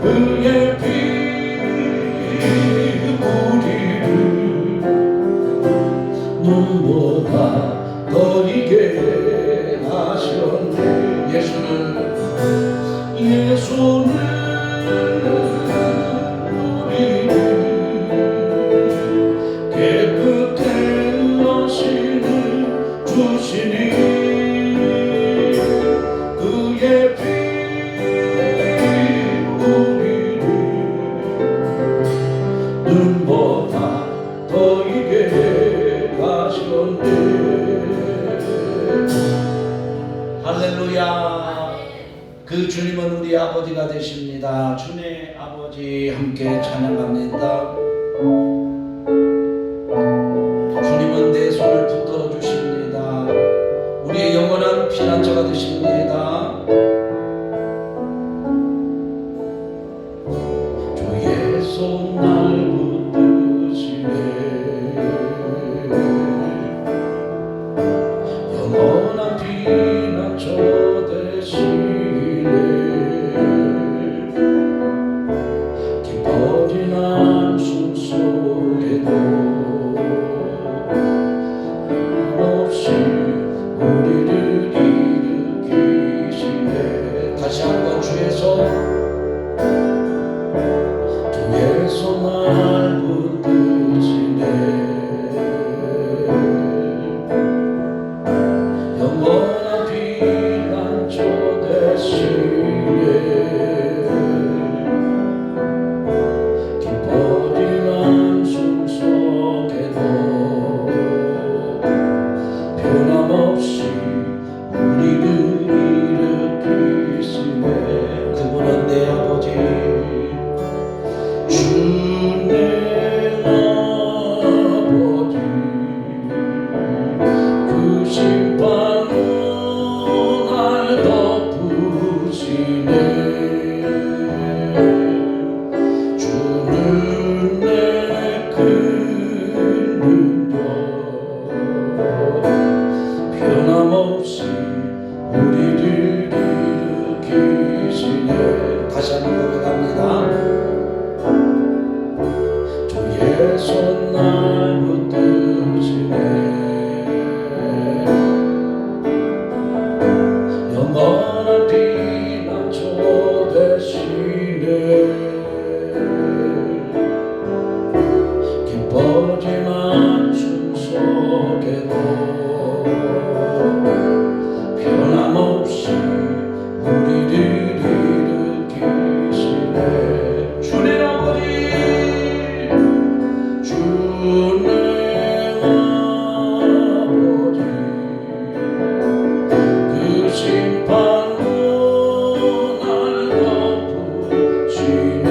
그의 피 우리를 눈보다 더 이게 하셨네. 예수는 우리를 깨끗게 하시는 주시니 그의 피 우리를 눈보다 더 이게 하셨네. 할렐루야. 그 주님은 우리 아버지가 되십니다. 주님의 아버지 함께 찬양합니다. 주님은 내 손을 붙들어 주십니다. 우리의 영원한 피난처가 되십니다. 주의 손 날 붙드시네. 영원한 피난처 되시네. 깊어진 한숨 속에도 없이 우리를 일으키시네. 다시 한번 주의 손 날 붙드시네. 영원한 피난처 되시네. 깊어진 한숨 속에도 변함없이 우리를 일으키시네. 그분은 내 아버지 주내 아버지 그 심판으로 날 덮으시네. 주는 내 큰 능력 변함없이 우리를 일으키시네. 다시 한번 고백합니다. 손 날 붙드시네. 영원한 피난처 되시네. 깊어진 한숨 속에도 변함없이 우리를 일으키시네. 주의 아버지 주의 아버지 그 심판으로 날 덮으시네.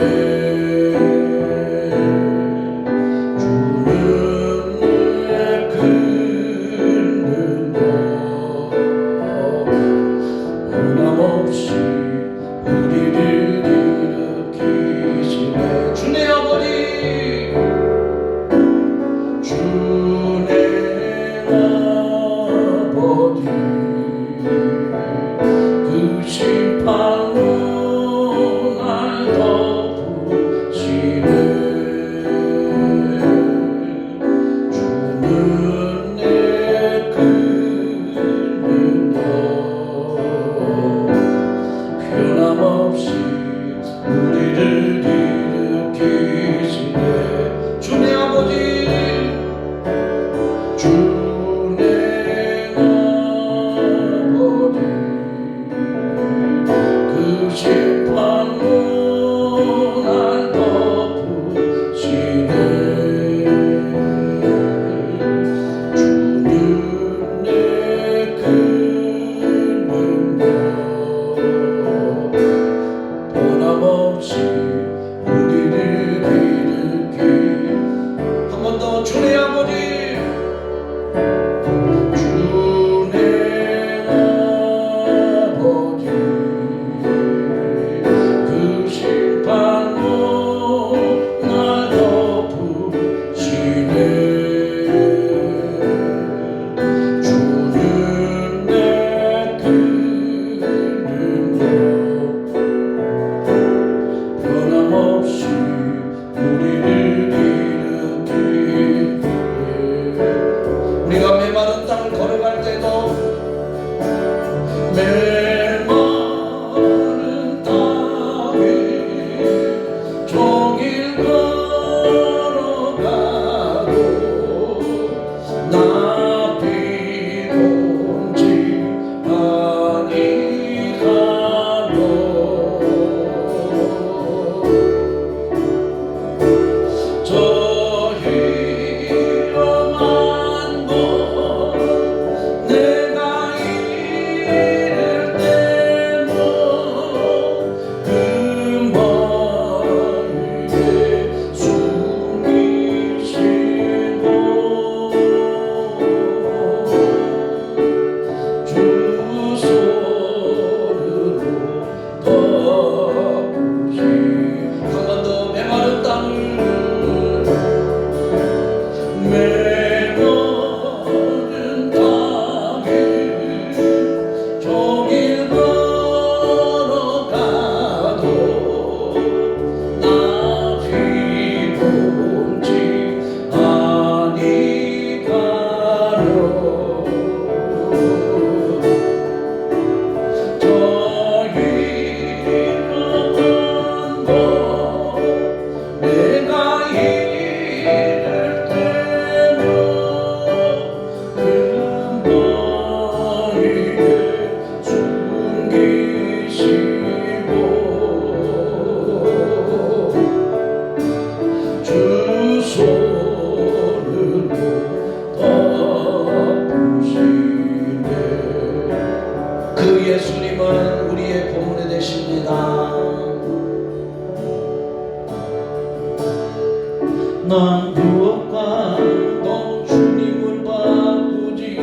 난 무엇과 또 주님을 바꾸지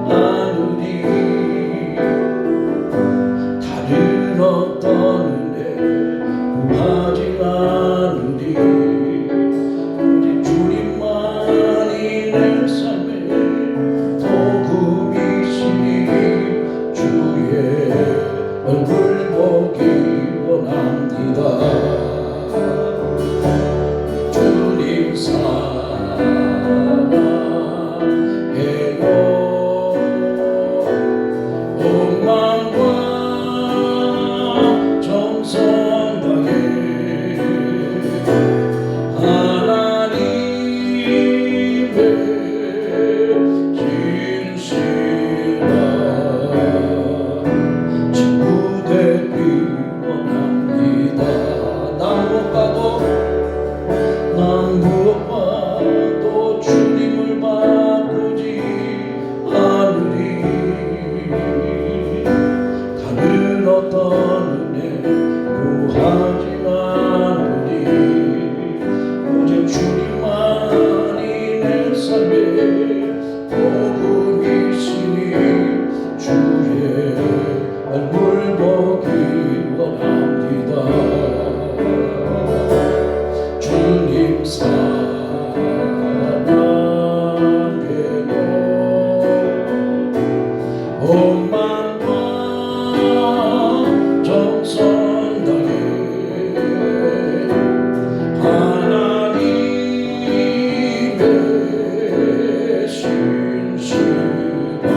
않으리. 다른 어떤 은혜 구하지 않으리. 오직 주님만이 내 삶의 복음이시니 주의 얼굴 보기 원합니다. 난 무엇과 또 주님을 바꾸지 않으리. 다른 어떤 은혜 구하지 않으리. 오직 주님만이 내 삶의 복음이시니 주의 얼굴 보기 원합니다. 주님 사랑해요. 온 마음과 정성 다해 하나님의 신실한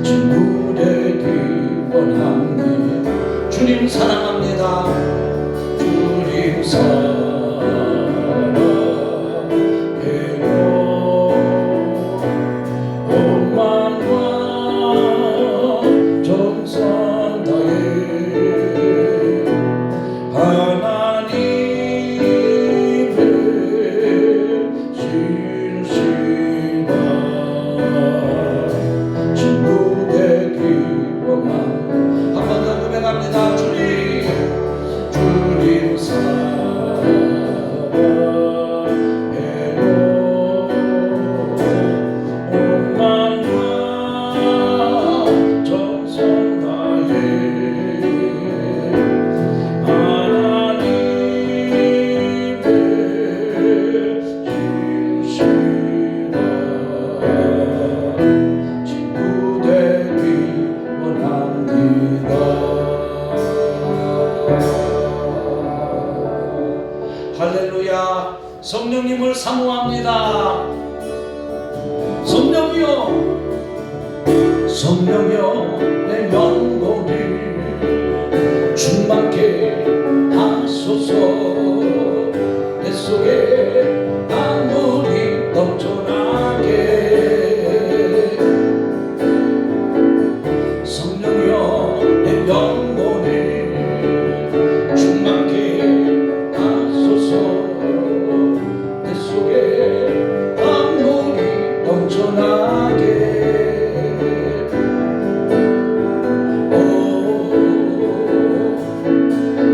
친구 되기 원합니다. 주님 사랑합니다. 사랑해요. 온 마음과 정성 다해 하나님의 신실한 친구 되기 원합니다. 한 번 더 고백합니다. 주님 사랑해요. 온 마음과 정성 다해 하나님의 신실한 친구 되기 원합니다. 할렐루야. 성령님을 사모합니다. 성령이여, 성령이여, 내 영혼을 충만케 하소서. 내 속에 만물이 넘쳐나게. 성령이여, 내 영혼을 충만케 하소서. 내 속에 만물이 넘쳐나게.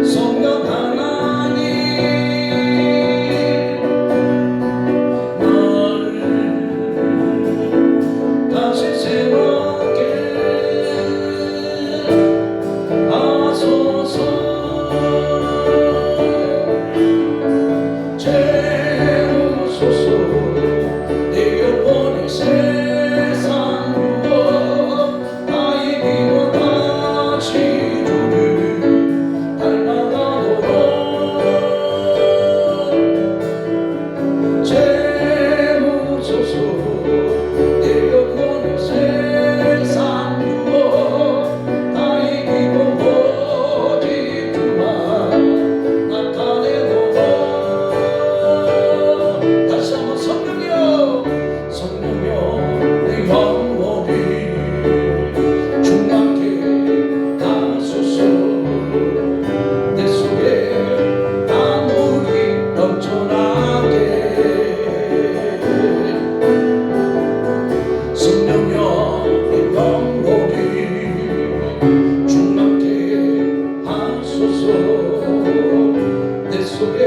성령 하나님, 나를 다시 새롭게 하소서. 채우소서. 내 영혼의 세상으로 나의 기도 다시 주를 닮아가도록. 채우소서. 내 영혼의 세상으로 나의 기도 오직 그만 나타내도록. 다시 한번 성령이여, 성령이여, 내 영혼을 충만케 하소서. 내 속에 만물이 넘쳐나게. 성령이여, 내 영혼을 충만케 하소서. 내 속에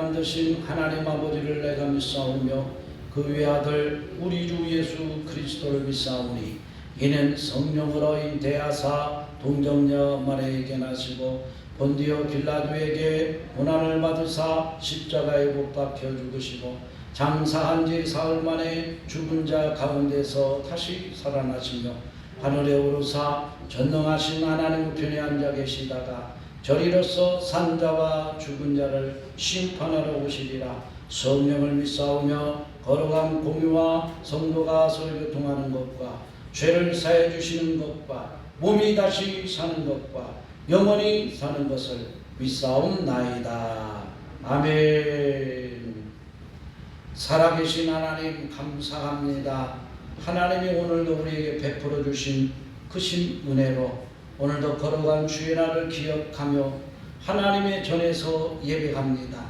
만드신 하나님 아버지를 내가 믿사오며 그 외아들 우리 주 예수 그리스도를 믿사오니 이는 성령으로 인대하사 동정녀 마리아에게 나시고 본디오 빌라도에게 고난을 받으사 십자가에 못 박혀 죽으시고 장사한 지 사흘 만에 죽은 자 가운데서 다시 살아나시며 하늘에 오르사 전능하신 하나님 우편에 앉아 계시다가 저리로서 산자와 죽은 자를 심판하러 오시리라. 성령을 믿사오며 거룩한 공유와 성도가 서로 교통하는 것과 죄를 사해 주시는 것과 몸이 다시 사는 것과 영원히 사는 것을 믿사옵나이다. 아멘. 살아계신 하나님 감사합니다. 하나님이 오늘도 우리에게 베풀어 주신 크신 은혜로 오늘도 거룩한 주의 날을 기억하며 하나님의 전에서 예배합니다.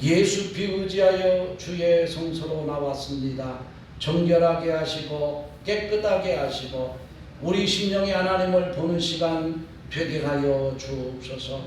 예수 피 의지하여 주의 성소로 나왔습니다. 정결하게 하시고 깨끗하게 하시고 우리 심령이 하나님을 보는 시간 되게 하여 주옵소서.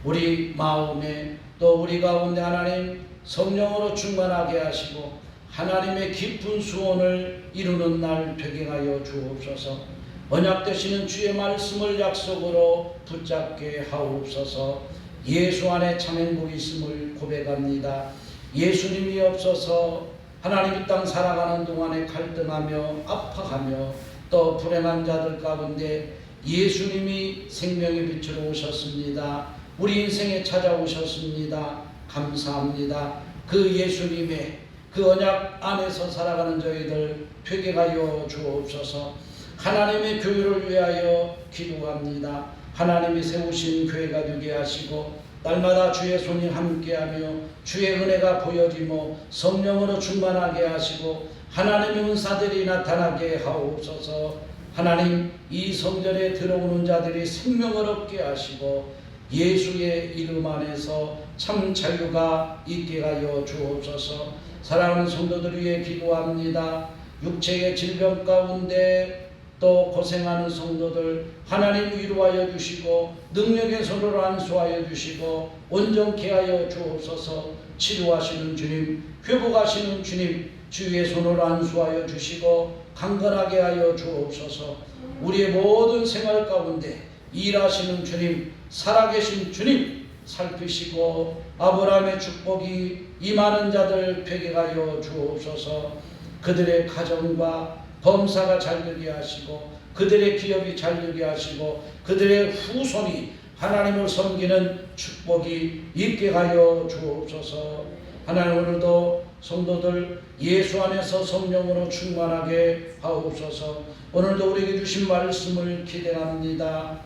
우리 마음에 또 우리 가운데 하나님 성령으로 충만하게 하시고 하나님의 깊은 수원을 이루는 날 되게 하여 주옵소서. 언약 되시는 주의 말씀을 약속으로 붙잡게 하옵소서. 예수 안에 참 행복이 있음을 고백합니다. 예수님이 없어서 하나님 이 땅 살아가는 동안에 갈등하며 아파하며 또 불행한 자들 가운데 예수님이 생명의 빛으로 오셨습니다. 우리 인생에 찾아오셨습니다. 감사합니다. 그 예수님의 그 언약 안에서 살아가는 저희들 되게 하여 주옵소서. 하나님의 교회를 위하여 기도합니다. 하나님이 세우신 교회가 되게 하시고 날마다 주의 손이 함께하며 주의 은혜가 보여지며 성령으로 충만하게 하시고 하나님의 은사들이 나타나게 하옵소서. 하나님 이 성전에 들어오는 자들이 생명을 얻게 하시고 예수의 이름 안에서 참 자유가 있게 하여 주옵소서. 사랑하는 성도들 위해 기도합니다. 육체의 질병 가운데 또 고생하는 성도들 하나님 위로하여 주시고 능력의 손으로 안수하여 주시고 온전케 하여 주옵소서. 치료하시는 주님, 회복하시는 주님, 주의 손으로 안수하여 주시고 강건하게 하여 주옵소서. 우리의 모든 생활 가운데 일하시는 주님, 살아계신 주님 살피시고 아브라함의 축복이 임하는 자들 되게 하여 주옵소서. 그들의 가정과 범사가 잘되게 하시고 그들의 기업이 잘되게 하시고 그들의 후손이 하나님을 섬기는 축복이 있게 하여 주옵소서. 하나님 오늘도 성도들 예수 안에서 성령으로 충만하게 하옵소서. 오늘도 우리에게 주신 말씀을 기대합니다.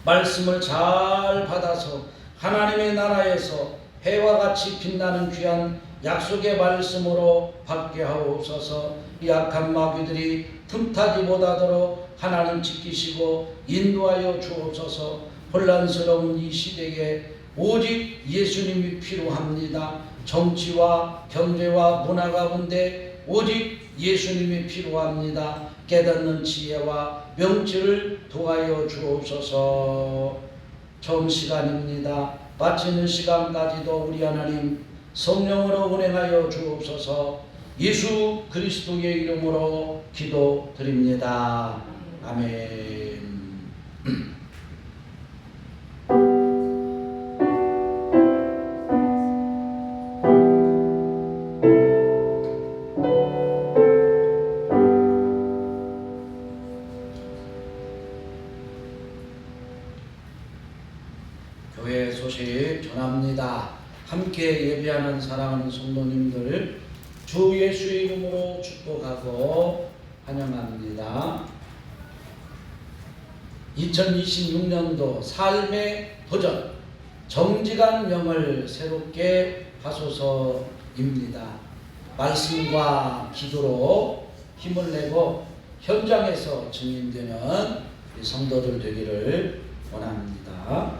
말씀을 잘 받아서 하나님의 나라에서 해와 같이 빛나는 귀한 약속의 말씀으로 받게 하옵소서. 이 악한 마귀들이 틈타지 못하도록 하나님 지키시고 인도하여 주옵소서. 혼란스러운 이 시대에 오직 예수님이 필요합니다. 정치와 경제와 문화 가운데 오직 예수님이 필요합니다. 깨닫는 지혜와 명철을 도하여 주옵소서. 좋은 시간입니다. 마치는 시간까지도 우리 하나님 성령으로 운행하여 주옵소서. 예수 그리스도의 이름으로 기도드립니다. 아멘. 교회 소식 전합니다. 함께 예배하는 사랑하는 성도님들 주 예수의 이름으로 축복하고 환영합니다. 2026년도 삶의 도전 정직한 영을 새롭게 하소서입니다. 말씀과 기도로 힘을 내고 현장에서 증인되는 성도들 되기를 원합니다.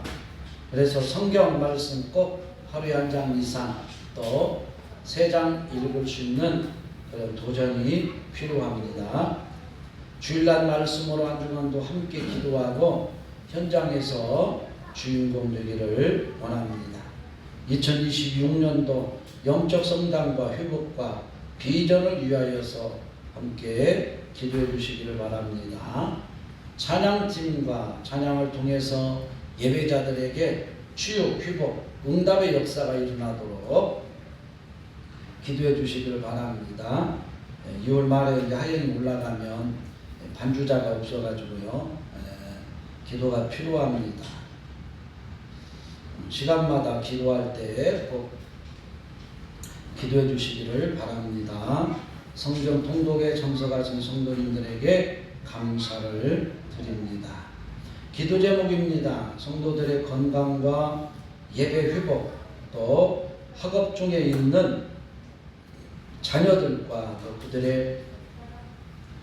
그래서 성경 말씀 꼭 하루에 한 장 이상 또 3장 읽을 수 있는 그런 도전이 필요합니다. 주일날 말씀으로 한 주간도 함께 기도하고 현장에서 주인공 되기를 원합니다. 2026년도 영적 성장과 회복과 비전을 위하여서 함께 기도해 주시기를 바랍니다. 찬양팀과 찬양을 통해서 예배자들에게 치유, 회복, 응답의 역사가 일어나도록 기도해 주시기를 바랍니다. 2월 말에 이제 하연이 올라가면 반주자가 없어가지고요, 기도가 필요합니다. 시간마다 기도할 때 꼭 기도해 주시기를 바랍니다. 성전 통독에 참석하신 성도님들에게 감사를 드립니다. 기도 제목입니다. 성도들의 건강과 예배 회복, 또 학업 중에 있는 자녀들과 또 그들의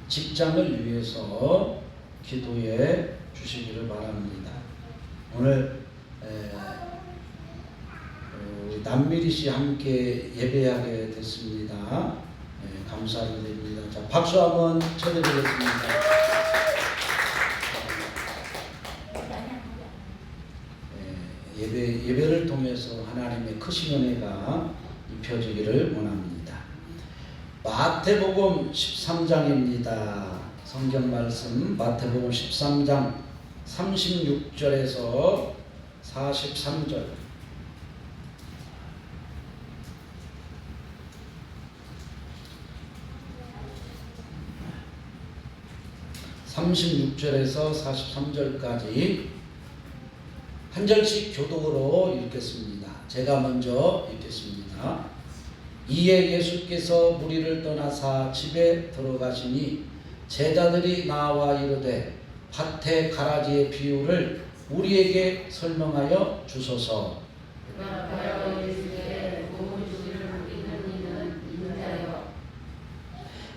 직장을 위해서 기도해 주시기를 바랍니다. 오늘 남미리 씨 함께 예배하게 됐습니다. 감사를 드립니다. 자, 박수 한번 쳐드리겠습니다. 예배를 통해서 하나님의 크신 은혜가 입혀지기를 원합니다. 마태복음 13장입니다. 성경 말씀 마태복음 13장 36절에서 43절. 36절에서 43절까지 한 절씩 교독으로 읽겠습니다. 제가 먼저 읽겠습니다. 이에 예수께서 무리를 떠나사 집에 들어가시니 제자들이 나와 이르되 밭의 가라지의 비유를 우리에게 설명하여 주소서.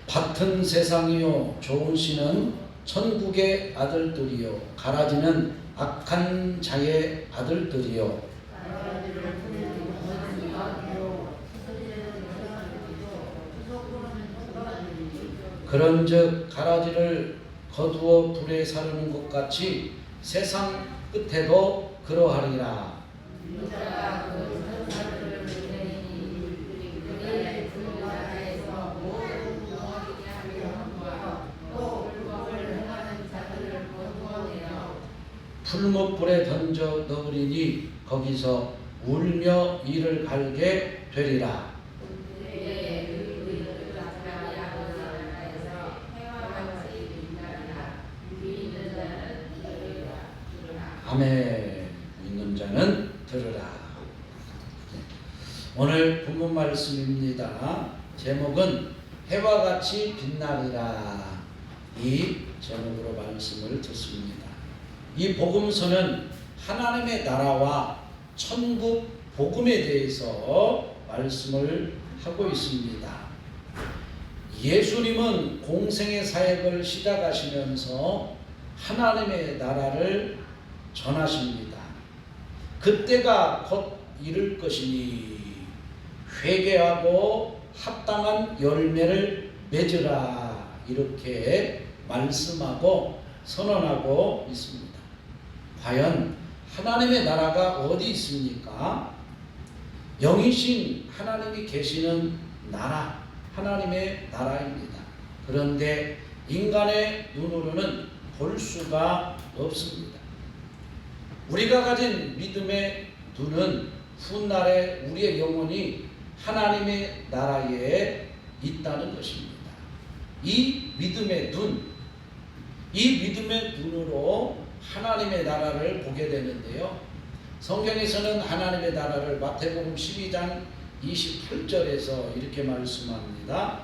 밭은 세상이요 좋은 씨는 천국의 아들들이요 가라지는 악한 자의 아들들이요 그런즉 가라지를 거두어 불에 사르는 것 같이 세상 끝에도 그러하리라. 풀무불에 던져 넣으리니 거기서 울며 이를 갈게 되리라. 아멘. 믿는 자는 들으라. 오늘 본문 말씀입니다. 제목은 해와 같이 빛나리라. 이 제목으로 말씀을 듣습니다. 이 복음서는 하나님의 나라와 천국 복음에 대해서 말씀을 하고 있습니다. 예수님은 공생의 사역을 시작하시면서 하나님의 나라를 전하십니다. 그때가 곧 이를 것이니 회개하고 합당한 열매를 맺으라, 이렇게 말씀하고 선언하고 있습니다. 과연 하나님의 나라가 어디 있습니까? 영이신 하나님이 계시는 나라, 하나님의 나라입니다. 그런데 인간의 눈으로는 볼 수가 없습니다. 우리가 가진 믿음의 눈은 훗날에 우리의 영혼이 하나님의 나라에 있다는 것입니다. 이 믿음의 눈으로 하나님의 나라를 보게 되는데요. 성경에서는 하나님의 나라를 마태복음 12장 28절에서 이렇게 말씀합니다.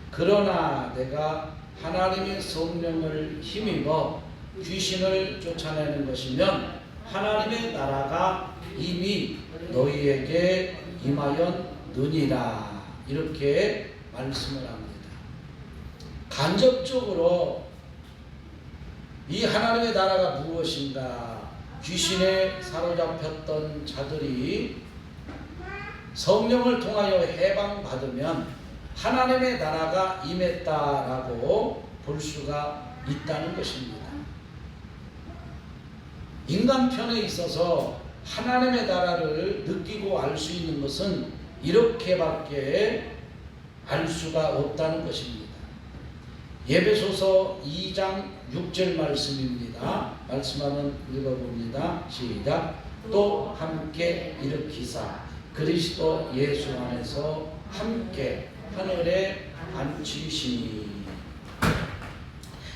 그러나 내가 하나님의 성령을 힘입어 귀신을 쫓아내는 것이면 하나님의 나라가 이미 너희에게 임하였느니라, 이렇게 말씀을 합니다. 간접적으로 이 하나님의 나라가 무엇인가? 귀신에 사로잡혔던 자들이 성령을 통하여 해방받으면 하나님의 나라가 임했다라고 볼 수가 있다는 것입니다. 인간 편에 있어서 하나님의 나라를 느끼고 알 수 있는 것은 이렇게밖에 알 수가 없다는 것입니다. 에베소서 2장 6절 말씀입니다. 말씀 한번 읽어봅니다. 시작. 또 함께 일으키사 그리스도 예수 안에서 함께 하늘에 앉히시니.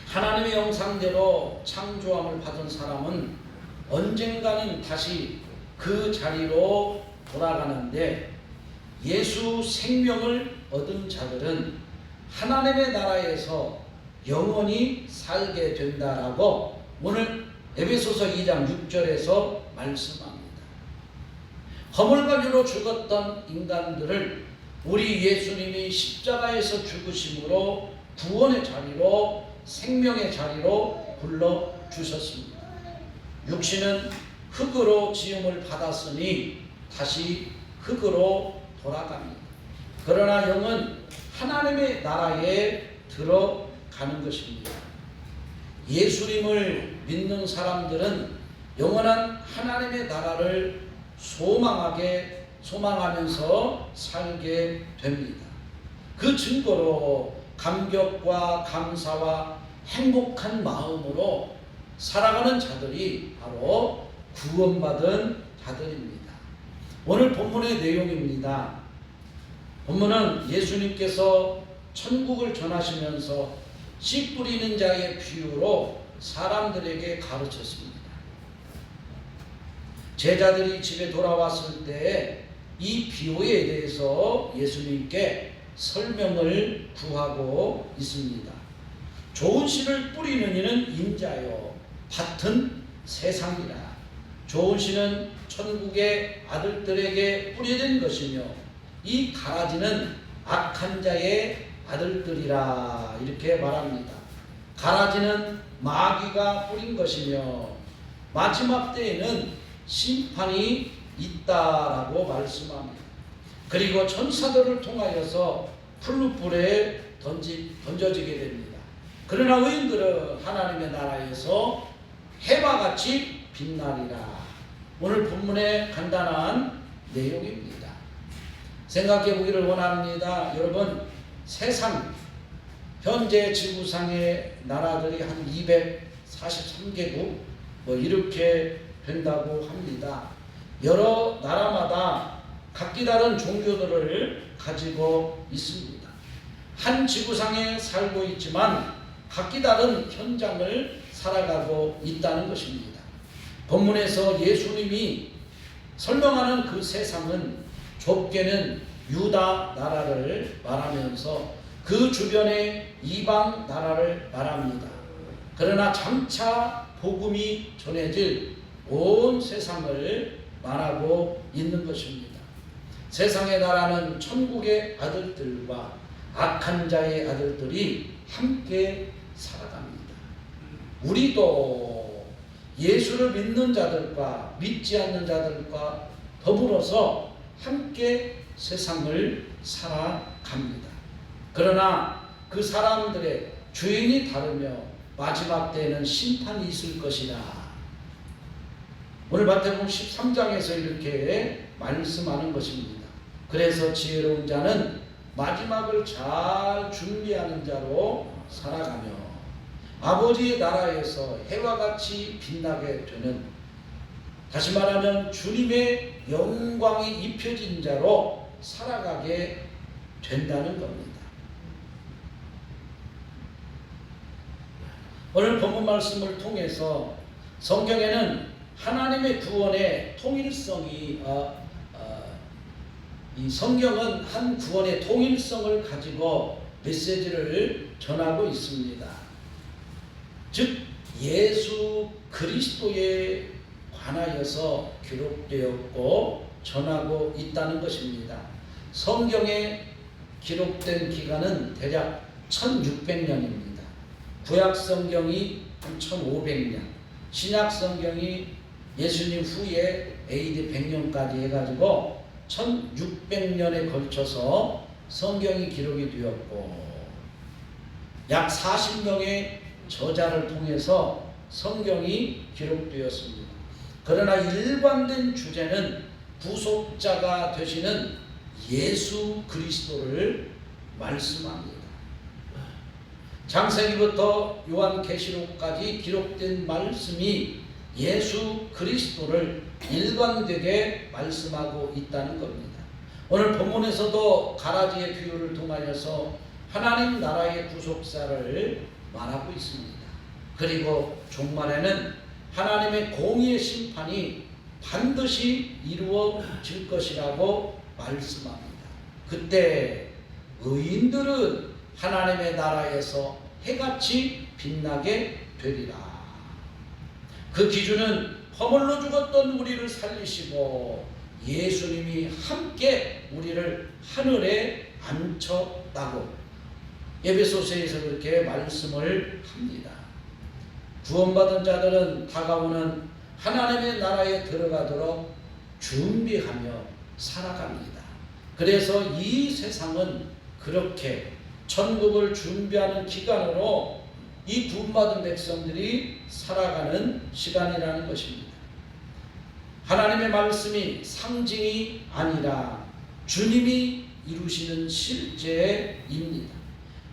하나님의 형상대로 창조함을 받은 사람은 언젠가는 다시 그 자리로 돌아가는데, 예수 생명을 얻은 자들은 하나님의 나라에서 영원히 살게 된다라고 오늘 에베소서 2장 6절에서 말씀합니다. 허물과류로 죽었던 인간들을 우리 예수님이 십자가에서 죽으심으로 구원의 자리로, 생명의 자리로 불러주셨습니다. 육신은 흙으로 지음을 받았으니 다시 흙으로 돌아갑니다. 그러나 영은 하나님의 나라에 들어가는 것입니다. 예수님을 믿는 사람들은 영원한 하나님의 나라를 소망하면서 살게 됩니다. 그 증거로 감격과 감사와 행복한 마음으로 살아가는 자들이 바로 구원받은 자들입니다. 오늘 본문의 내용입니다. 본문은 예수님께서 천국을 전하시면서 씨 뿌리는 자의 비유로 사람들에게 가르쳤습니다. 제자들이 집에 돌아왔을 때 이 비유에 대해서 예수님께 설명을 구하고 있습니다. 좋은 씨를 뿌리는 이는 인자요, 밭은 세상이라. 좋은 씨는 천국의 아들들에게 뿌려진 것이며 이 가라지는 악한 자의 아들들이라. 이렇게 말합니다. 가라지는 마귀가 뿌린 것이며 마지막 때에는 심판이 있다라고 말씀합니다. 그리고 천사들을 통하여서 풀무불에 던져지게 됩니다. 그러나 의인들은 하나님의 나라에서 해와 같이 빛나리라. 오늘 본문의 간단한 내용입니다. 생각해 보기를 원합니다. 여러분, 세상 현재 지구상의 나라들이 한 243개국 이렇게 된다고 합니다. 여러 나라마다 각기 다른 종교들을 가지고 있습니다. 한 지구상에 살고 있지만 각기 다른 현장을 살아가고 있다는 것입니다. 본문에서 예수님이 설명하는 그 세상은 좁게는 유다 나라를 말하면서 그 주변의 이방 나라를 말합니다. 그러나 장차 복음이 전해질 온 세상을 말하고 있는 것입니다. 세상의 나라는 천국의 아들들과 악한 자의 아들들이 함께 살아갑니다. 우리도 예수를 믿는 자들과 믿지 않는 자들과 더불어서 함께 세상을 살아갑니다. 그러나 그 사람들의 주인이 다르며 마지막 때에는 심판이 있을 것이라. 오늘 마태복음 13장에서 이렇게 말씀하는 것입니다. 그래서 지혜로운 자는 마지막을 잘 준비하는 자로 살아가며 아버지의 나라에서 해와 같이 빛나게 되는, 다시 말하면 주님의 영광이 입혀진 자로 살아가게 된다는 겁니다. 오늘 본문 말씀을 통해서 성경에는 하나님의 구원의 통일성이 이 성경은 한 구원의 통일성을 가지고 메시지를 전하고 있습니다. 즉 예수 그리스도에 관하여서 기록되었고 전하고 있다는 것입니다. 성경에 기록된 기간은 대략 1600년입니다. 구약 성경이 한 1500년, 신약 성경이 예수님 후에 AD 100년까지 해가지고 1600년에 걸쳐서 성경이 기록이 되었고, 약 40명의 저자를 통해서 성경이 기록되었습니다. 그러나 일관된 주제는 구속자가 되시는 예수 그리스도를 말씀합니다. 창세기부터 요한계시록까지 기록된 말씀이 예수 그리스도를 일관되게 말씀하고 있다는 겁니다. 오늘 본문에서도 가라지의 비유를 통하여서 하나님 나라의 구속사를 말하고 있습니다. 그리고 종말에는 하나님의 공의의 심판이 반드시 이루어질 것이라고 말씀합니다. 그때 의인들은 하나님의 나라에서 해같이 빛나게 되리라. 그 기준은 허물로 죽었던 우리를 살리시고 예수님이 함께 우리를 하늘에 앉혔다고 에베소서에서 그렇게 말씀을 합니다. 구원받은 자들은 다가오는 하나님의 나라에 들어가도록 준비하며 살아갑니다. 그래서 이 세상은 그렇게 천국을 준비하는 기간으로 이 구원받은 백성들이 살아가는 시간이라는 것입니다. 하나님의 말씀이 상징이 아니라 주님이 이루시는 실제입니다.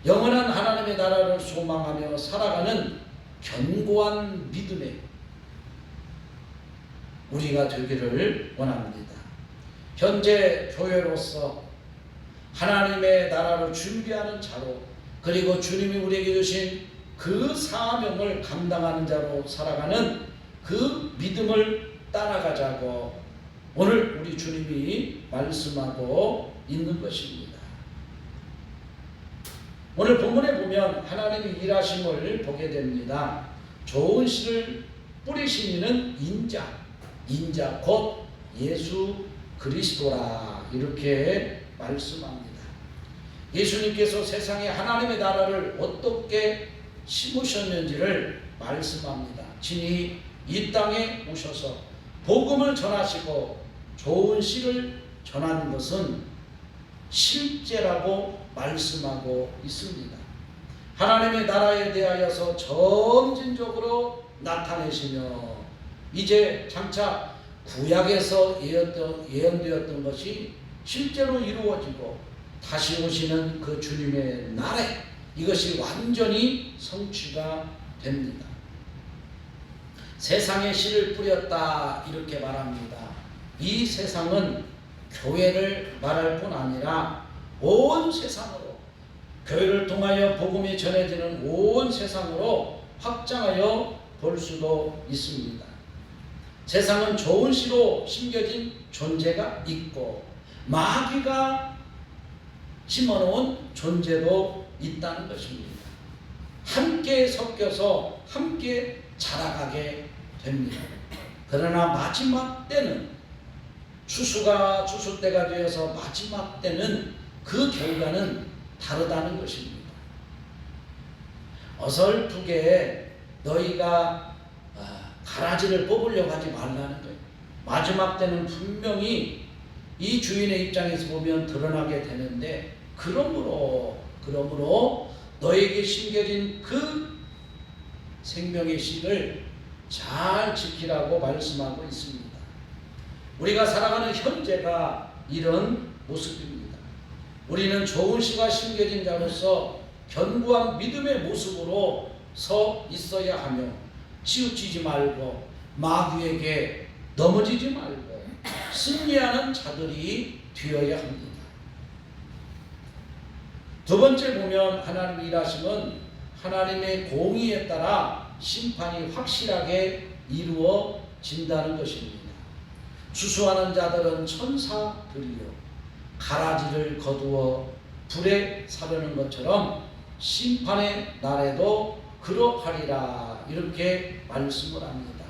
영원한 하나님의 나라를 소망하며 살아가는 견고한 믿음의 우리가 되기를 원합니다. 현재 교회로서 하나님의 나라를 준비하는 자로, 그리고 주님이 우리에게 주신 그 사명을 감당하는 자로 살아가는 그 믿음을 따라가자고 오늘 우리 주님이 말씀하고 있는 것입니다. 오늘 본문에 보면 하나님이 일하심을 보게 됩니다. 좋은 씨를 뿌리신 이는 인자 곧 예수 그리스도라 이렇게 말씀합니다. 예수님께서 세상에 하나님의 나라를 어떻게 심으셨는지를 말씀합니다. 친히 이 땅에 오셔서 복음을 전하시고 좋은 씨를 전하는 것은 실제라고 말씀하고 있습니다. 하나님의 나라에 대하여서 점진적으로 나타내시며 이제 장차 구약에서 예언되었던 것이 실제로 이루어지고 다시 오시는 그 주님의 나라에 이것이 완전히 성취가 됩니다. 세상에 씨를 뿌렸다 이렇게 말합니다. 이 세상은 교회를 말할 뿐 아니라 온 세상으로, 교회를 통하여 복음이 전해지는 온 세상으로 확장하여 볼 수도 있습니다. 세상은 좋은 씨로 심겨진 존재가 있고 마귀가 심어놓은 존재도 있다는 것입니다. 함께 섞여서 함께 자라가게 됩니다. 그러나 마지막 때는 추수가 추수 때가 되어서 마지막 때는 그 결과는 다르다는 것입니다. 어설프게 너희가 가라지를 뽑으려고 하지 말라는 거예요. 마지막 때는 분명히 이 주인의 입장에서 보면 드러나게 되는데 그러므로 너에게 심겨진 그 생명의 씨를 잘 지키라고 말씀하고 있습니다. 우리가 살아가는 현재가 이런 모습입니다. 우리는 좋은 씨가 심겨진 자로서 견고한 믿음의 모습으로 서 있어야 하며 치우치지 말고 마귀에게 넘어지지 말고 승리하는 자들이 되어야 합니다. 두 번째 보면 하나님의 일하심은 하나님의 공의에 따라 심판이 확실하게 이루어진다는 것입니다. 추수하는 자들은 천사들이요 가라지를 거두어 불에 사르는 것처럼 심판의 날에도 그러하리라 이렇게 말씀을 합니다.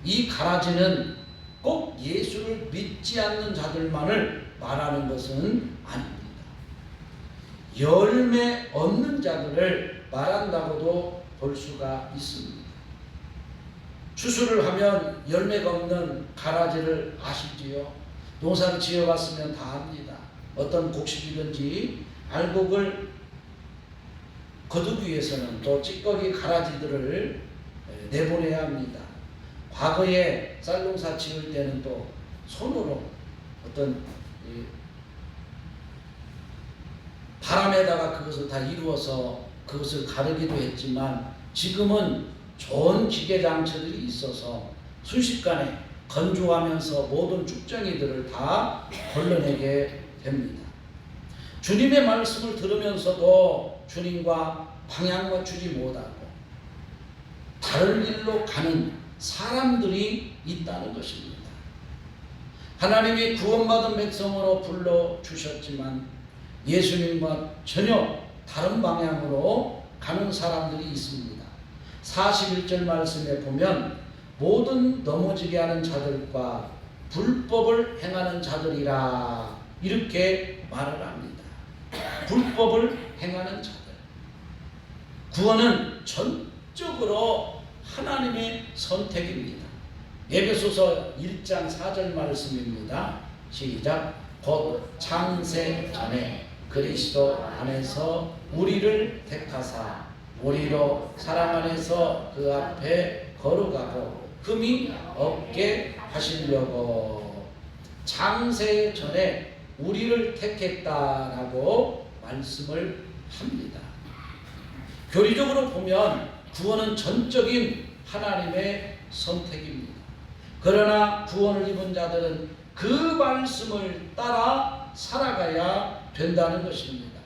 이 가라지는 꼭 예수를 믿지 않는 자들만을 말하는 것은 아닙니다. 열매 없는 자들을 말한다고도 볼 수가 있습니다. 추수를 하면 열매가 없는 가라지를 아시지요? 농사를 지어봤으면 다 압니다. 어떤 곡식이든지 알곡을 거두기 위해서는 또 찌꺼기 가라지들을 내보내야 합니다. 과거에 쌀농사 지을 때는 또 손으로 어떤 바람에다가 그것을 다 이루어서 그것을 가르기도 했지만, 지금은 좋은 기계 장치들이 있어서 순식간에 건조하면서 모든 쭉정이들을 다 걸러내게 됩니다. 주님의 말씀을 들으면서도 주님과 방향 맞추지 못하고 다른 길로 가는 사람들이 있다는 것입니다. 하나님이 구원받은 백성으로 불러주셨지만 예수님과 전혀 다른 방향으로 가는 사람들이 있습니다. 41절 말씀에 보면 모든 넘어지게 하는 자들과 불법을 행하는 자들이라 이렇게 말을 합니다. 불법을 행하는 자들. 구원은 전적으로 하나님의 선택입니다. 에베소서 1장 4절 말씀입니다. 시작. 곧 창세 전에 그리스도 안에서 우리를 택하사 우리로 사랑 안에서 그 앞에 거룩하고 흠이 없게 하시려고. 창세 전에 우리를 택했다라고 말씀을 합니다. 교리적으로 보면 구원은 전적인 하나님의 선택입니다. 그러나 구원을 입은 자들은 그 말씀을 따라 살아가야 된다는 것입니다.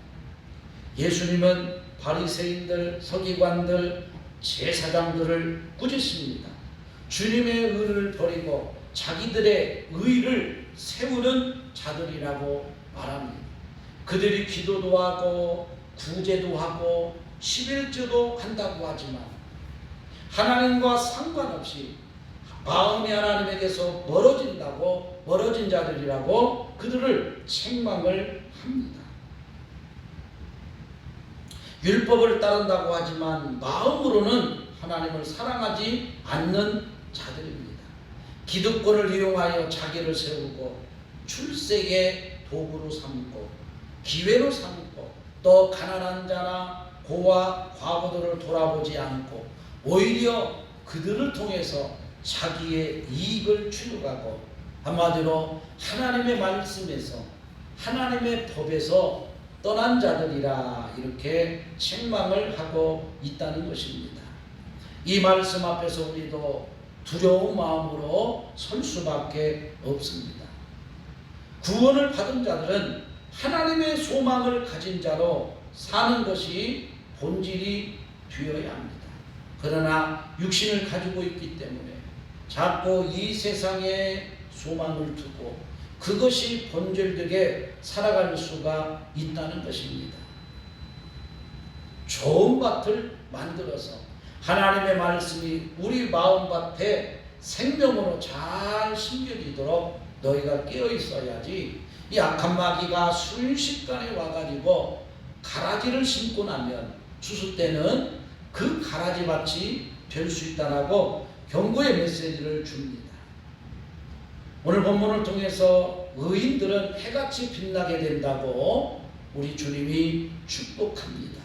예수님은 바리새인들, 서기관들, 제사장들을 꾸짖습니다. 주님의 의를 버리고 자기들의 의를 세우는 자들이라고 말합니다. 그들이 기도도 하고 구제도 하고 11조도 한다고 하지만 하나님과 상관없이 마음이 하나님에게서 멀어진 자들이라고 그들을 책망을 합니다. 율법을 따른다고 하지만 마음으로는 하나님을 사랑하지 않는 자들입니다. 기득권을 이용하여 자기를 세우고 출세의 도구로 삼고 기회로 삼고 또 가난한 자나 고와 과부들을 돌아보지 않고 오히려 그들을 통해서 자기의 이익을 추구하고 한마디로 하나님의 말씀에서 하나님의 법에서 떠난 자들이라 이렇게 책망을 하고 있다는 것입니다. 이 말씀 앞에서 우리도 두려운 마음으로 설 수밖에 없습니다. 구원을 받은 자들은 하나님의 소망을 가진 자로 사는 것이 본질이 되어야 합니다. 그러나 육신을 가지고 있기 때문에 자꾸 이 세상에 소망을 두고 그것이 본질되게 살아갈 수가 있다는 것입니다. 좋은 밭을 만들어서 하나님의 말씀이 우리 마음밭에 생명으로 잘 심겨지도록 너희가 깨어 있어야지, 이 악한 마귀가 순식간에 와가지고 가라지를 심고 나면 추수 때는 그 가라지밭이 될 수 있다라고 경고의 메시지를 줍니다. 오늘 본문을 통해서 의인들은 해같이 빛나게 된다고 우리 주님이 축복합니다.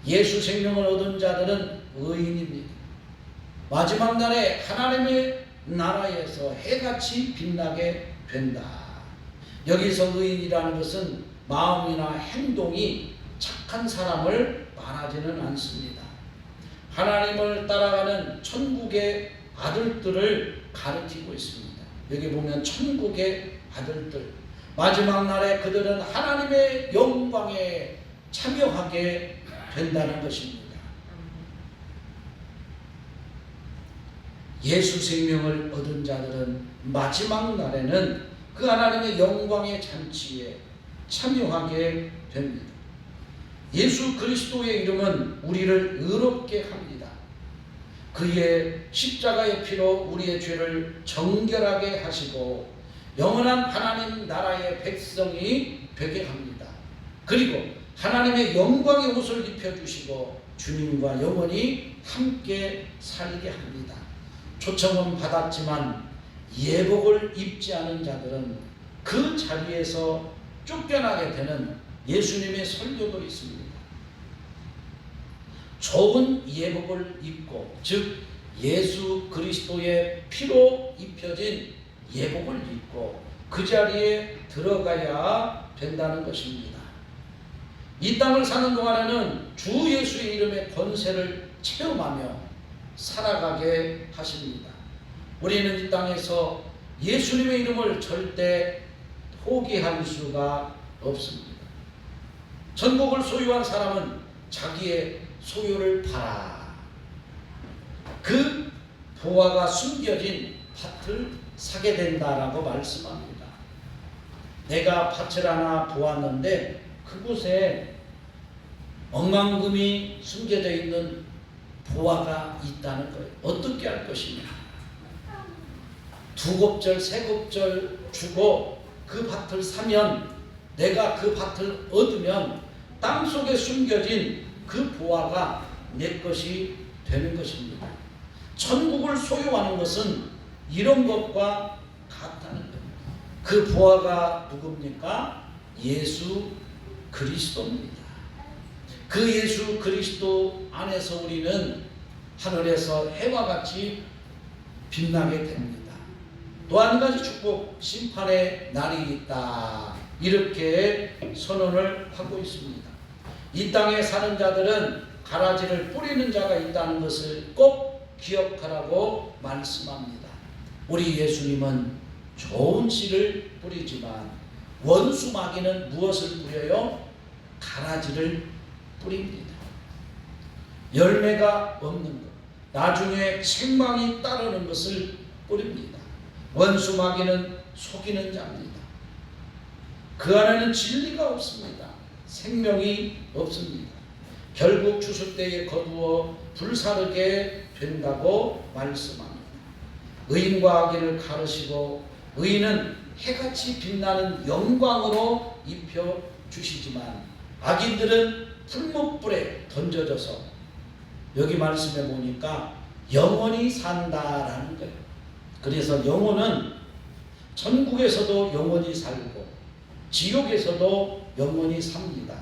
예수 생명을 얻은 자들은 의인입니다. 마지막 날에 하나님의 나라에서 해같이 빛나게 된다. 여기서 의인이라는 것은 마음이나 행동이 착한 사람을 말하지는 않습니다. 하나님을 따라가는 천국의 아들들을 가리키고 있습니다. 여기 보면 천국의 아들들, 마지막 날에 그들은 하나님의 영광에 참여하게 된다는 것입니다. 예수 생명을 얻은 자들은 마지막 날에는 그 하나님의 영광의 잔치에 참여하게 됩니다. 예수 그리스도의 이름은 우리를 의롭게 합니다. 그의 십자가의 피로 우리의 죄를 정결하게 하시고 영원한 하나님 나라의 백성이 되게 합니다. 그리고 하나님의 영광의 옷을 입혀주시고 주님과 영원히 함께 살게 합니다. 초청은 받았지만 예복을 입지 않은 자들은 그 자리에서 쫓겨나게 되는 예수님의 설교도 있습니다. 좋은 예복을 입고, 즉 예수 그리스도의 피로 입혀진 예복을 입고 그 자리에 들어가야 된다는 것입니다. 이 땅을 사는 동안에는 주 예수의 이름의 권세를 체험하며 살아가게 하십니다. 우리는 이 땅에서 예수님의 이름을 절대 포기할 수가 없습니다. 천국을 소유한 사람은 자기의 소유를 팔아 그 보화가 숨겨진 밭을 사게 된다라고 말씀합니다. 내가 밭을 하나 보았는데 그곳에 억만금이 숨겨져 있는 보화가 있다는 거예요. 어떻게 할 것이냐? 2곱절, 3곱절 주고 그 밭을 사면, 내가 그 밭을 얻으면 땅속에 숨겨진 그 보화가 내 것이 되는 것입니다. 천국을 소유하는 것은 이런 것과 같다는 겁니다. 그 보화가 누굽니까? 예수 그리스도입니다. 그 예수 그리스도 안에서 우리는 하늘에서 해와 같이 빛나게 됩니다. 또 한 가지 축복, 심판의 날이 있다, 이렇게 선언을 하고 있습니다. 이 땅에 사는 자들은 가라지를 뿌리는 자가 있다는 것을 꼭 기억하라고 말씀합니다. 우리 예수님은 좋은 씨를 뿌리지만 원수 마귀는 무엇을 뿌려요? 가라지를 뿌립니다. 열매가 없는 것, 나중에 책망이 따르는 것을 뿌립니다. 원수 마귀는 속이는 자입니다. 그 안에는 진리가 없습니다. 생명이 없습니다. 결국 추수 때에 거두어 불사르게 된다고 말씀합니다. 의인과 악인을 가르시고 의인은 해같이 빛나는 영광으로 입혀주시지만 악인들은 풀목불에 던져져서, 여기 말씀해 보니까 영원히 산다라는 거예요. 그래서 영혼은 천국에서도 영원히 살고 지옥에서도 영원히 삽니다.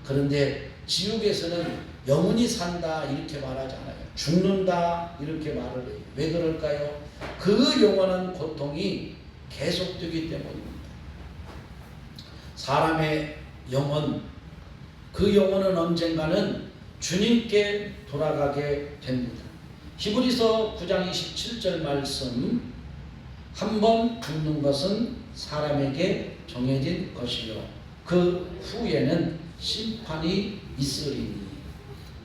그런데 지옥에서는 영원히 산다 이렇게 말하지 않아요. 죽는다 이렇게 말을 해요. 왜 그럴까요? 그 영원한 고통이 계속되기 때문입니다. 사람의 영혼, 그 영혼은 언젠가는 주님께 돌아가게 됩니다. 히브리서 9장 27절 말씀, 한 번 죽는 것은 사람에게 정해진 것이요 그 후에는 심판이 있으리니.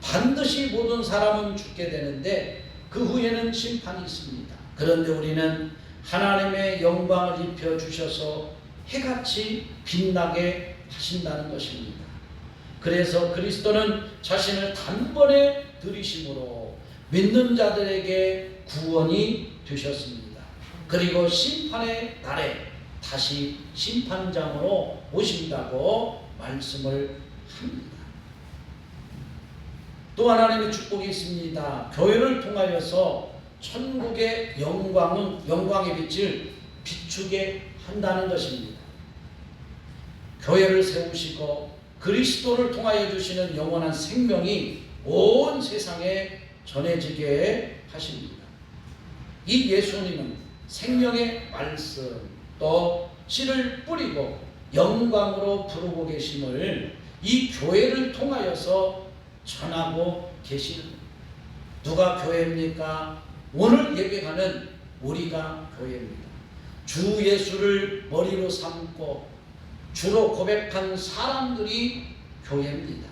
반드시 모든 사람은 죽게 되는데 그 후에는 심판이 있습니다. 그런데 우리는 하나님의 영광을 입혀 주셔서 해같이 빛나게 하신다는 것입니다. 그래서 그리스도는 자신을 단번에 들이심으로 믿는 자들에게 구원이 되셨습니다. 그리고 심판의 날에 다시 심판장으로 오신다고 말씀을 합니다. 또 하나님의 축복이 있습니다. 교회를 통하여서 천국의 영광의 빛을 비추게 한다는 것입니다. 교회를 세우시고 그리스도를 통하여 주시는 영원한 생명이 온 세상에 전해지게 하십니다. 이 예수님은 생명의 말씀, 또 씨를 뿌리고 영광으로 부르고 계심을 이 교회를 통하여서 전하고 계시는, 누가 교회입니까? 오늘 예배하는 우리가 교회입니다. 주 예수를 머리로 삼고 주로 고백한 사람들이 교회입니다.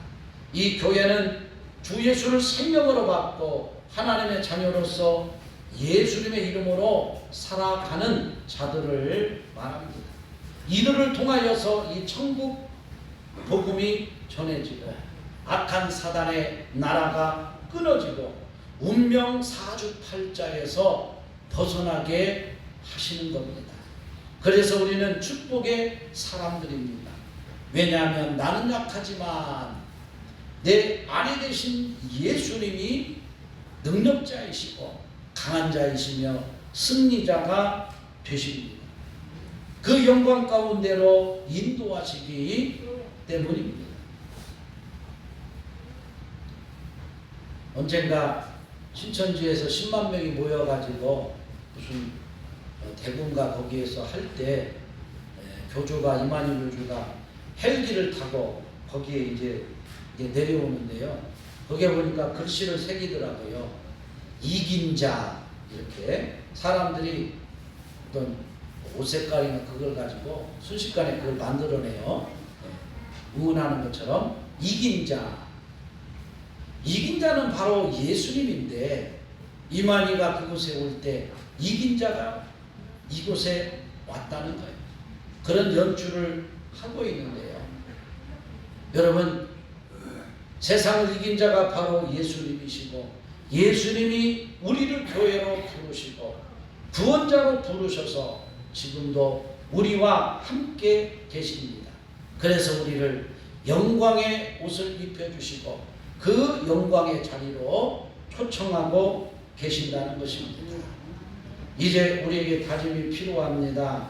이 교회는 주 예수를 생명으로 받고 하나님의 자녀로서 예수님의 이름으로 살아가는 자들을 말합니다. 이들을 통하여서 이 천국 복음이 전해지고 악한 사단의 나라가 끊어지고 운명 사주팔자에서 벗어나게 하시는 겁니다. 그래서 우리는 축복의 사람들입니다. 왜냐하면 나는 약하지만 내 아내 되신 예수님이 능력자이시고 강한 자이시며 승리자가 되십니다. 그 영광 가운데로 인도하시기 때문입니다. 언젠가 신천지에서 10만 명이 모여가지고 무슨 대군가 거기에서 할 때 교주가 이만희 교주가 헬기를 타고 거기에 이제 내려오는데요. 거기에 보니까 글씨를 새기더라고요. 이긴 자, 이렇게 사람들이 어떤 옷 색깔이나 그걸 가지고 순식간에 그걸 만들어내요. 응원하는 것처럼 이긴 자. 이긴 자는 바로 예수님인데 이만희가 그곳에 올 때 이긴 자가 이곳에 왔다는 거예요. 그런 연출을 하고 있는데요. 여러분, 세상을 이긴 자가 바로 예수님이시고 예수님이 우리를 교회로 부르시고 구원자로 부르셔서 지금도 우리와 함께 계십니다. 그래서 우리를 영광의 옷을 입혀주시고 그 영광의 자리로 초청하고 계신다는 것입니다. 이제 우리에게 다짐이 필요합니다.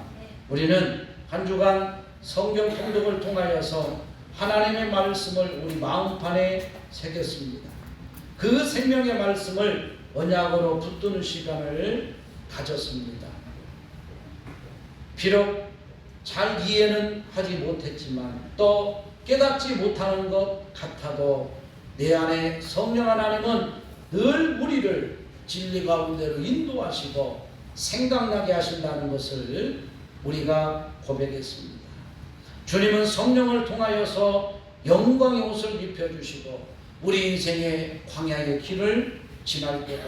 우리는 한 주간 성경 통독을 통하여서 하나님의 말씀을 우리 마음판에 새겼습니다. 그 생명의 말씀을 언약으로 붙드는 시간을 가졌습니다. 비록 잘 이해는 하지 못했지만 또 깨닫지 못하는 것 같아도 내 안에 성령 하나님은 늘 우리를 진리 가운데로 인도하시고 생각나게 하신다는 것을 우리가 고백했습니다. 주님은 성령을 통하여서 영광의 옷을 입혀주시고 우리 인생의 광야의 길을 지날 때도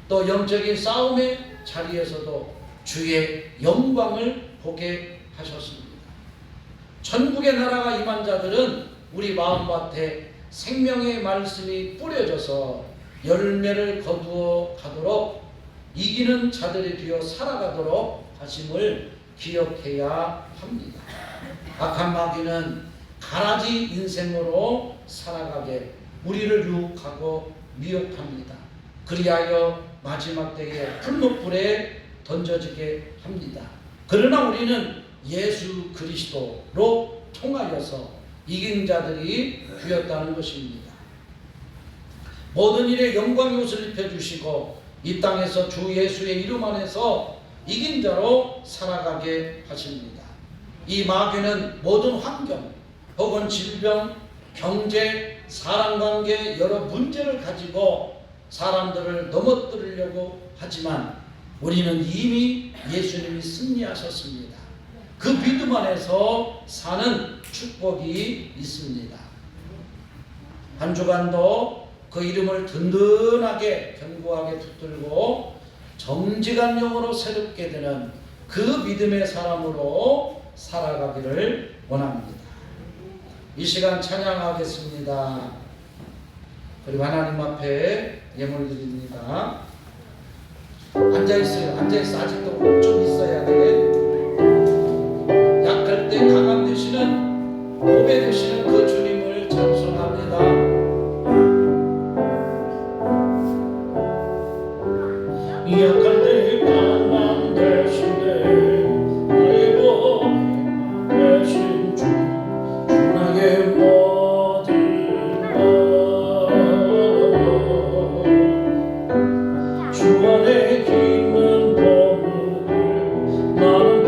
또 영적인 싸움의 자리에서도 주의 영광을 보게 하셨습니다. 천국의 나라가 임한 자들은 우리 마음밭에 생명의 말씀이 뿌려져서 열매를 거두어 가도록 이기는 자들이 되어 살아가도록 하심을 기억해야 합니다. 악한 마귀는 가라지 인생으로 살아가게 우리를 유혹하고 미혹합니다. 그리하여 마지막 때에 풀무불에 던져지게 합니다. 그러나 우리는 예수 그리스도로 통하여서 이긴 자들이 되었다는 것입니다. 모든 일에 영광의 옷을 입혀주시고 이 땅에서 주 예수의 이름 안에서 이긴 자로 살아가게 하십니다. 이 마귀는 모든 환경 혹은 질병, 경제, 사람관계 여러 문제를 가지고 사람들을 넘어뜨리려고 하지만 우리는 이미 예수님이 승리하셨습니다. 그 믿음 안에서 사는 축복이 있습니다. 한 주간도 그 이름을 든든하게 견고하게 붙들고 정직한 영으로 새롭게 되는 그 믿음의 사람으로 살아가기를 원합니다. 이 시간 찬양하겠습니다. 그리고 하나님 앞에 예물 드립니다. 앉아있어요. 앉아있어. 아직도 좀 있어야 돼. 약할 때 강함 되시는 보배 되시는 그 주님을 찬송합니다. 약할 때 강함 되시네 나의 보배 되신 주 나의 모든 것 주 안에 기는 보물을 나는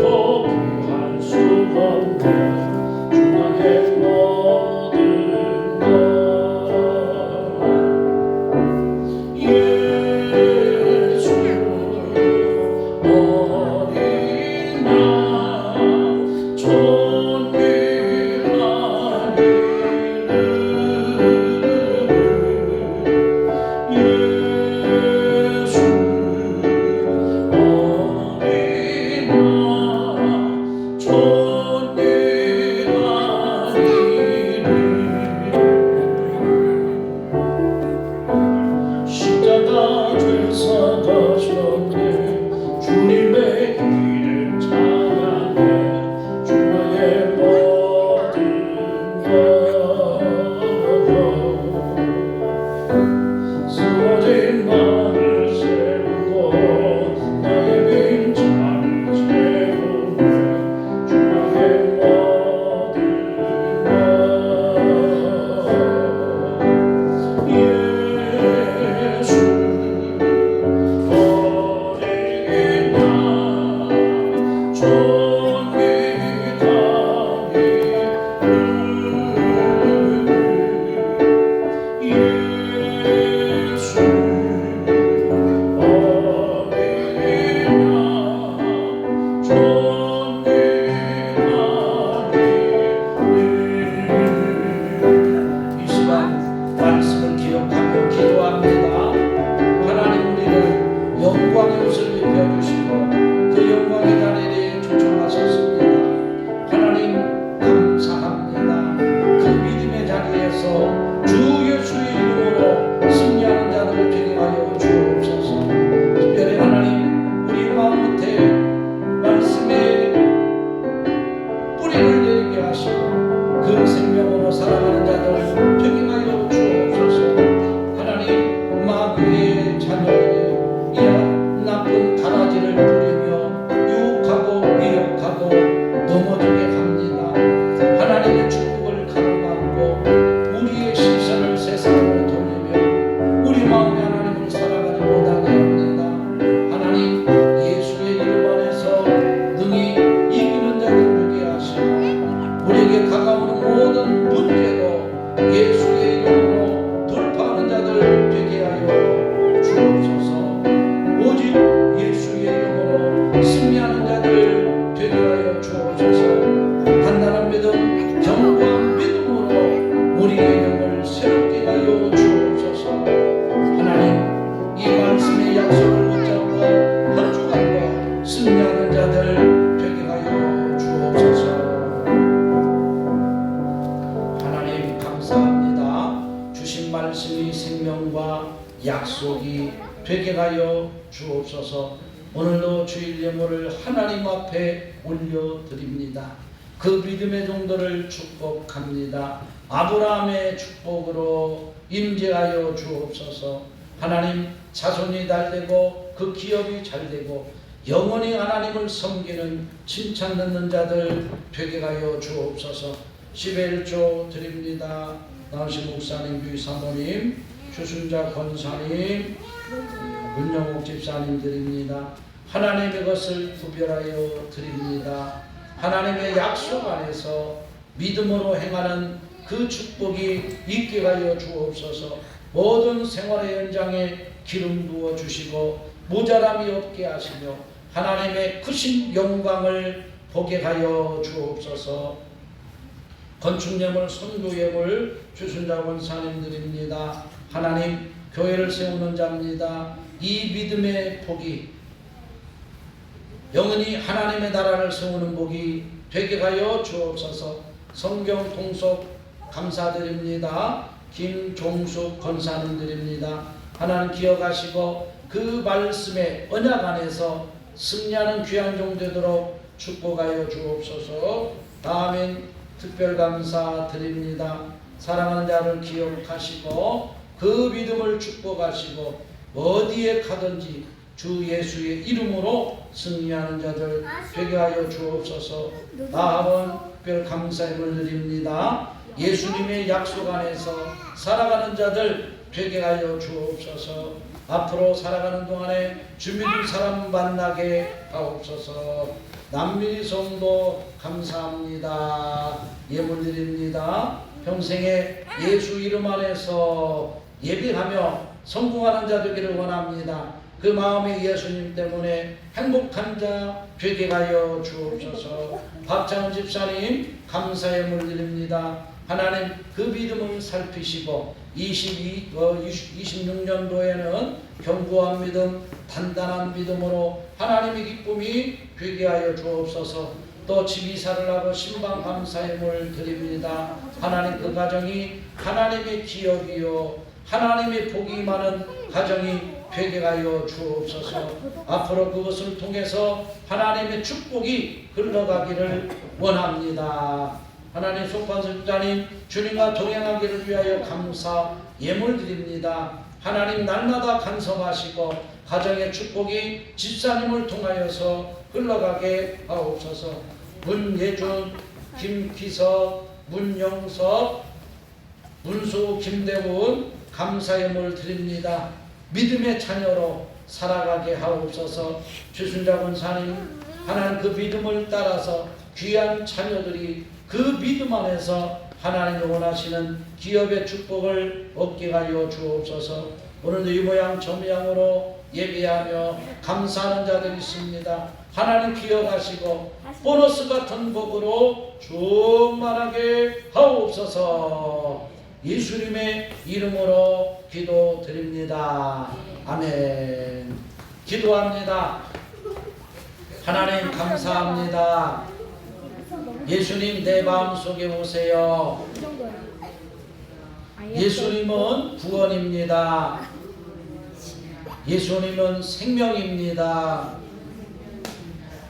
약속이 되게 하여 주옵소서. 오늘도 주일 예물을 하나님 앞에 올려드립니다. 그 믿음의 정도를 축복합니다. 아브라함의 축복으로 임재하여 주옵소서. 하나님 자손이 달되고 그 기업이 잘되고 영원히 하나님을 섬기는 칭찬 듣는 자들 되게 하여 주옵소서. 11조 드립니다. 나우시 목사님, 유 사모님, 추순자 권사님, 문영옥 집사님 드립니다. 하나님의 것을 구별하여 드립니다. 하나님의 약속 안에서 믿음으로 행하는 그 축복이 있게 하여 주옵소서. 모든 생활의 현장에 기름 부어 주시고 모자람이 없게 하시며 하나님의 크신 영광을 보게 하여 주옵소서. 건축예물, 선교예물 주순자 권사님 드립니다. 하나님 교회를 세우는 자입니다. 이 믿음의 복이 영원히 하나님의 나라를 세우는 복이 되게 하여 주옵소서. 성경 통속 감사드립니다. 김종숙 권사님 드립니다. 하나님 기억하시고 그 말씀의 언약 안에서 승리하는 귀한 종 되도록 축복하여 주옵소서. 아멘. 특별 감사 드립니다. 사랑하는 자를 기억하시고 그 믿음을 축복하시고 어디에 가든지 주 예수의 이름으로 승리하는 자들 되게 하여 주옵소서. 다음은 특별 감사임을 드립니다. 예수님의 약속 안에서 살아가는 자들 되게 하여 주옵소서. 앞으로 살아가는 동안에 주민들 사람 만나게 하옵소서. 남미리 성도 감사합니다. 예물 드립니다. 평생에 예수 이름 안에서 예배하며 성공하는 자 되기를 원합니다. 그 마음에 예수님 때문에 행복한 자 되게 하여 주옵소서. 박창훈 집사님 감사의 물 드립니다. 하나님 그 믿음을 살피시고 26년도에는 견고한 믿음, 단단한 믿음으로 하나님의 기쁨이 되게 하여 주옵소서. 또 집이사를 하고 신방 감사의 물 드립니다. 하나님 그 가정이 하나님의 기업이요 하나님의 복이 많은 가정이 되게 하여 주옵소서. 앞으로 그것을 통해서 하나님의 축복이 흘러가기를 원합니다. 하나님 속반설자님 주님과 동행하기를 위하여 감사 예물 드립니다. 하나님 날마다 간섭하시고 가정의 축복이 집사님을 통하여서 흘러가게 하옵소서. 문예준, 김기석, 문영석, 문수, 김대훈 감사 예물 드립니다. 믿음의 자녀로 살아가게 하옵소서. 주순자 권사님 하나님 그 믿음을 따라서 귀한 자녀들이 그 믿음 안에서 하나님이 원하시는 기업의 축복을 얻게 하여 주옵소서. 오늘도 이 모양 저 모양으로 예배하며 감사하는 자들이 있습니다. 하나님 기억하시고 보너스 같은 복으로 충만하게 하옵소서. 예수님의 이름으로 기도드립니다. 아멘. 기도합니다. 하나님 감사합니다. 예수님 내 마음속에 오세요. 예수님은 구원입니다. 예수님은 생명입니다.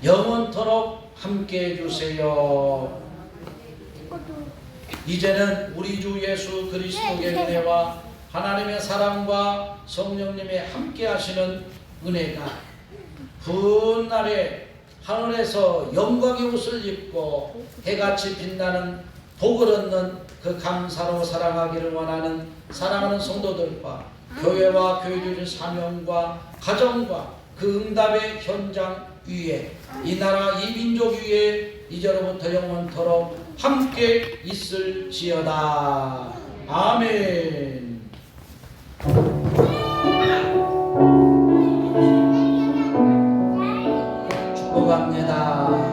영원토록 함께해 주세요. 이제는 우리 주 예수 그리스도의 은혜와 하나님의 사랑과 성령님의 함께 하시는 은혜가 훗날에 하늘에서 영광의 옷을 입고 해같이 빛나는 복을 얻는 그 감사로 살아가기를 원하는 사랑하는 성도들과 교회와 교회주의 사명과 가정과 그 응답의 현장 위에 이 나라 이 민족 위에 이제로부터 영원토록 함께 있을지어다. 아멘. 축복합니다.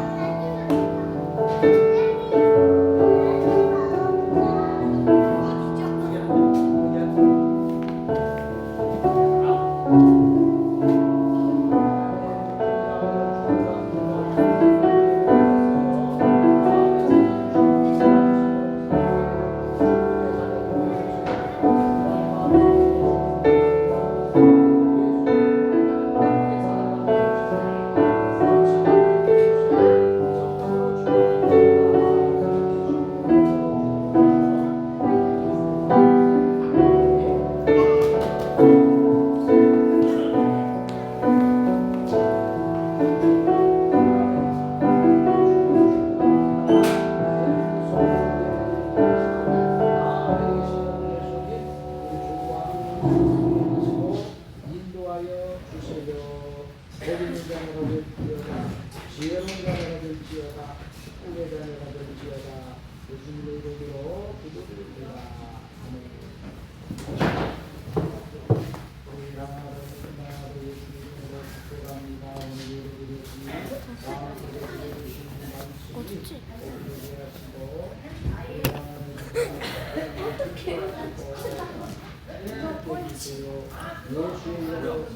예수님으로